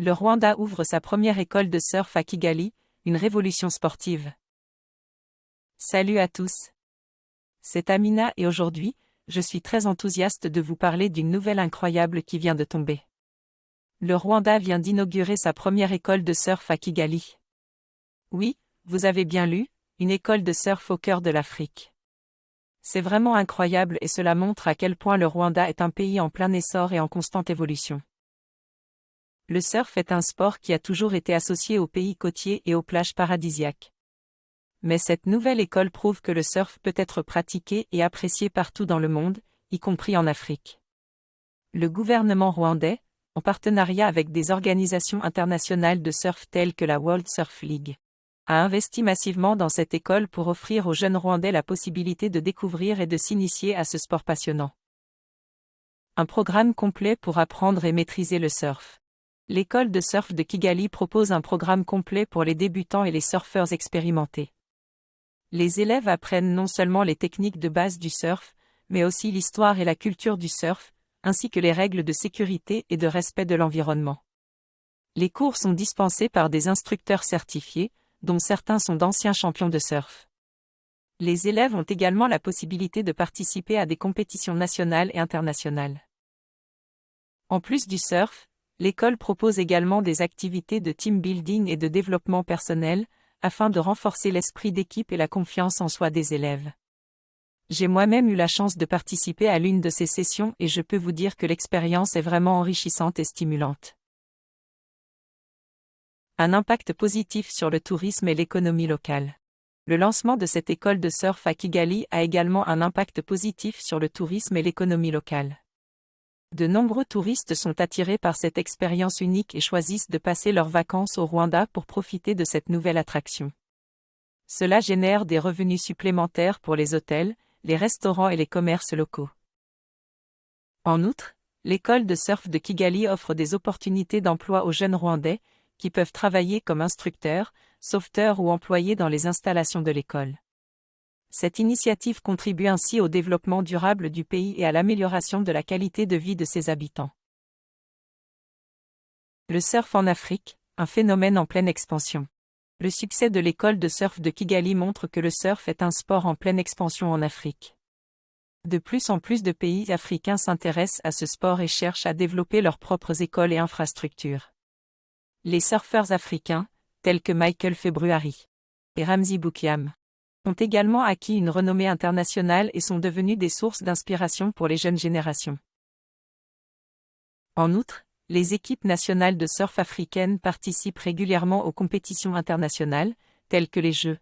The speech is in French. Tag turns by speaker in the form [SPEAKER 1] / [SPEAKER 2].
[SPEAKER 1] Le Rwanda ouvre sa première école de surf à Kigali, une révolution sportive. Salut à tous. C'est Amina et aujourd'hui, je suis très enthousiaste de vous parler d'une nouvelle incroyable qui vient de tomber. Le Rwanda vient d'inaugurer sa première école de surf à Kigali. Oui, vous avez bien lu, une école de surf au cœur de l'Afrique. C'est vraiment incroyable et cela montre à quel point le Rwanda est un pays en plein essor et en constante évolution. Le surf est un sport qui a toujours été associé aux pays côtiers et aux plages paradisiaques. Mais cette nouvelle école prouve que le surf peut être pratiqué et apprécié partout dans le monde, y compris en Afrique. Le gouvernement rwandais, en partenariat avec des organisations internationales de surf telles que la World Surf League, a investi massivement dans cette école pour offrir aux jeunes Rwandais la possibilité de découvrir et de s'initier à ce sport passionnant. Un programme complet pour apprendre et maîtriser le surf. L'école de surf de Kigali propose un programme complet pour les débutants et les surfeurs expérimentés. Les élèves apprennent non seulement les techniques de base du surf, mais aussi l'histoire et la culture du surf, ainsi que les règles de sécurité et de respect de l'environnement. Les cours sont dispensés par des instructeurs certifiés, dont certains sont d'anciens champions de surf. Les élèves ont également la possibilité de participer à des compétitions nationales et internationales. En plus du surf, l'école propose également des activités de team building et de développement personnel, afin de renforcer l'esprit d'équipe et la confiance en soi des élèves. J'ai moi-même eu la chance de participer à l'une de ces sessions et je peux vous dire que l'expérience est vraiment enrichissante et stimulante. Un impact positif sur le tourisme et l'économie locale. Le lancement de cette école de surf à Kigali a également un impact positif sur le tourisme et l'économie locale. De nombreux touristes sont attirés par cette expérience unique et choisissent de passer leurs vacances au Rwanda pour profiter de cette nouvelle attraction. Cela génère des revenus supplémentaires pour les hôtels, les restaurants et les commerces locaux. En outre, l'école de surf de Kigali offre des opportunités d'emploi aux jeunes Rwandais, qui peuvent travailler comme instructeurs, sauveteurs ou employés dans les installations de l'école. Cette initiative contribue ainsi au développement durable du pays et à l'amélioration de la qualité de vie de ses habitants. Le surf en Afrique, un phénomène en pleine expansion. Le succès de l'école de surf de Kigali montre que le surf est un sport en pleine expansion en Afrique. De plus en plus de pays africains s'intéressent à ce sport et cherchent à développer leurs propres écoles et infrastructures. Les surfeurs africains, tels que Michael February et Ramzi Boukiam, ont également acquis une renommée internationale et sont devenus des sources d'inspiration pour les jeunes générations. En outre, les équipes nationales de surf africaines participent régulièrement aux compétitions internationales, telles que les Jeux